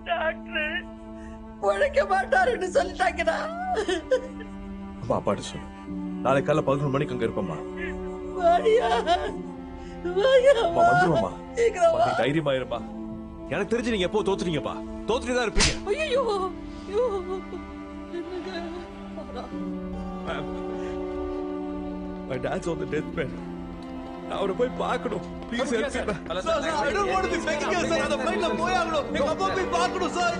Doctor உழைக்க மாட்டாருன்னு சொல்லிட்டாங்கடா. அம்மா அப்பாட்டு சொல்லு, நாளைக்கு காலைல 11 மணிக்கு அங்க இருப்பம்மா. வாடியா வாயா அம்மா வந்துருவோம்மா. சீக்கிரம் வா. நீ தைரியமா இருப்பா. எனக்கு தெரிஞ்சு நீங்க எப்போ தோத்துறீங்கப்பா, தோத்துட்டு தான் இருப்பீங்க. ஐயோ ஐயோ My dad's on the deathbed. நான் அவரை போய் பார்க்கணும். Please help me. Sir, I don't want to be begging you, sir. அந்த flightல போய் ஆகணும். எங்க அப்பா போய் பார்க்கணும், sir.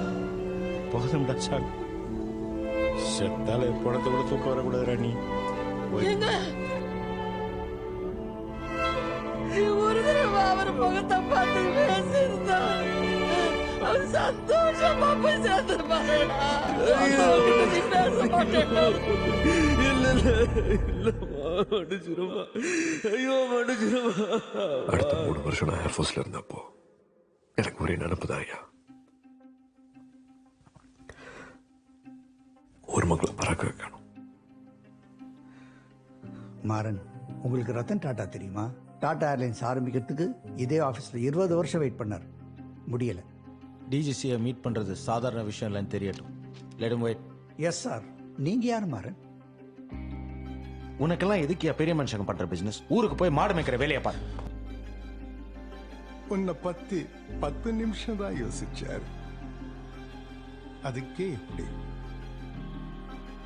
போதும்டா சாமி, செத்தால பணத்தை கூட தூக்க வரக்கூடாதுடா நீ. எங்க நீ ஒரு தடவை அவர் முகத்தை பார்த்து பேசியிருந்தா அவர் சந்தோஷமா போய் சேர்ந்துருப்பாருடா. நீ பேச மாட்டேன். மன்னிச்சிருமா. ஐயோ மன்னிச்சிருமா. அடுத்த 3 வருஷம் நான் ஏர்ஃபோர்ஸ்ல இருந்தப்போ எனக்கு ஒரே நினைப்புதான் ஐயா, ஒரு மகளை பறக்க வைக்கணும். மாறன், உங்களுக்கு ரத்தன் டாடா தெரியுமா? டாடா ஏர்லைன்ஸ் ஆரம்பிக்கிறதுக்கு இதே ஆஃபீஸில் 20 வருஷம் வெயிட் பண்ணார், முடியல. டிஜிசியை மீட் பண்றது சாதாரண விஷயம் இல்லைன்னு தெரியட்டும். Let him wait. Yes sir. நீங்க யார் மாறன்? உனக்கெல்லாம் எதுக்கு பெரிய மனுஷங்க பண்ற பிசினஸ்? ஊருக்கு போய் மாடு மேய்க்கிற வேலையை பாரு. உன்னை பத்தி 10 நிமிஷம் தான் யோசிச்சாரு, அதுக்கே இப்படி.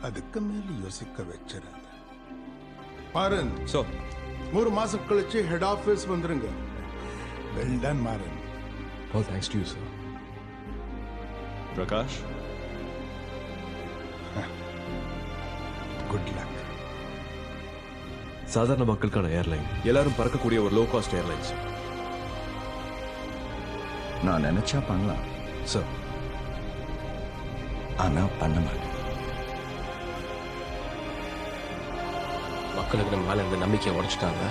அதுக்கு மேல யோசிக்க வச்சிடாத மாறன். So, 3 மாசம் கழிச்சு ஹெட் ஆபீஸ் வந்துருங்க. Well done Maran. All thanks to you, sir. Prakash, good luck. சாதாரண மக்களுக்கான ஏர்லைன், எல்லாரும் பறக்கக்கூடிய ஒரு லோ காஸ்ட் ஏர்லைன்ஸ். நான் நினைச்சா பண்ணலாம் சார், ஆனா பண்ண மாட்டேன். மக்களுக்கு நம்ம மேல இந்த நம்பிக்கையை உடைச்சிட்டாங்க.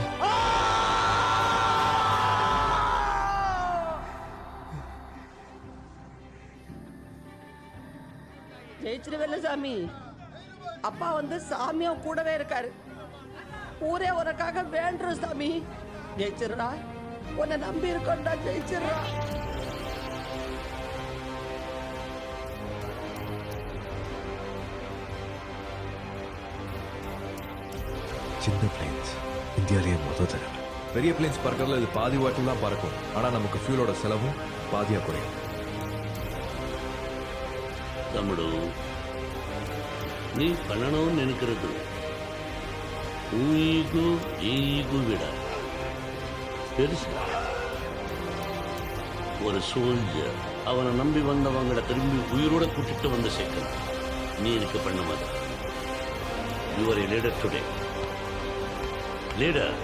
ஜெயிச்சிருவேல சாமி. அப்பா வந்து சாமியா கூடவே இருக்காரு. ஊரே உனக்காக வேண்டுறோம் சாமி. ஜெயிச்சிருடா, உன்னை நம்பி இருக்கோம்டா. ஜெயிச்சிருடா. சின்ன பிளேன்ஸ் இந்தியாலேயே முதல் தடவை. பெரிய பிளேன்ஸ் பறக்கிறதுல இது பாதி வாட்டில் தான் பறக்கும், ஆனா நமக்கு ஃபியூலோட செலவும் பாதியா குறையும். தம்முடு, நீ பண்ணணும்னு நினைக்கிறது ஈகு ஈகு விட பெருசு. ஒரு சோல்ஜர் அவனை நம்பி வந்தவங்களை திரும்பி உயிரோட கூட்டிட்டு வந்து சேர்க்கணும். நீ எனக்கு பண்ண மாதிரி. You are a leader today. Leader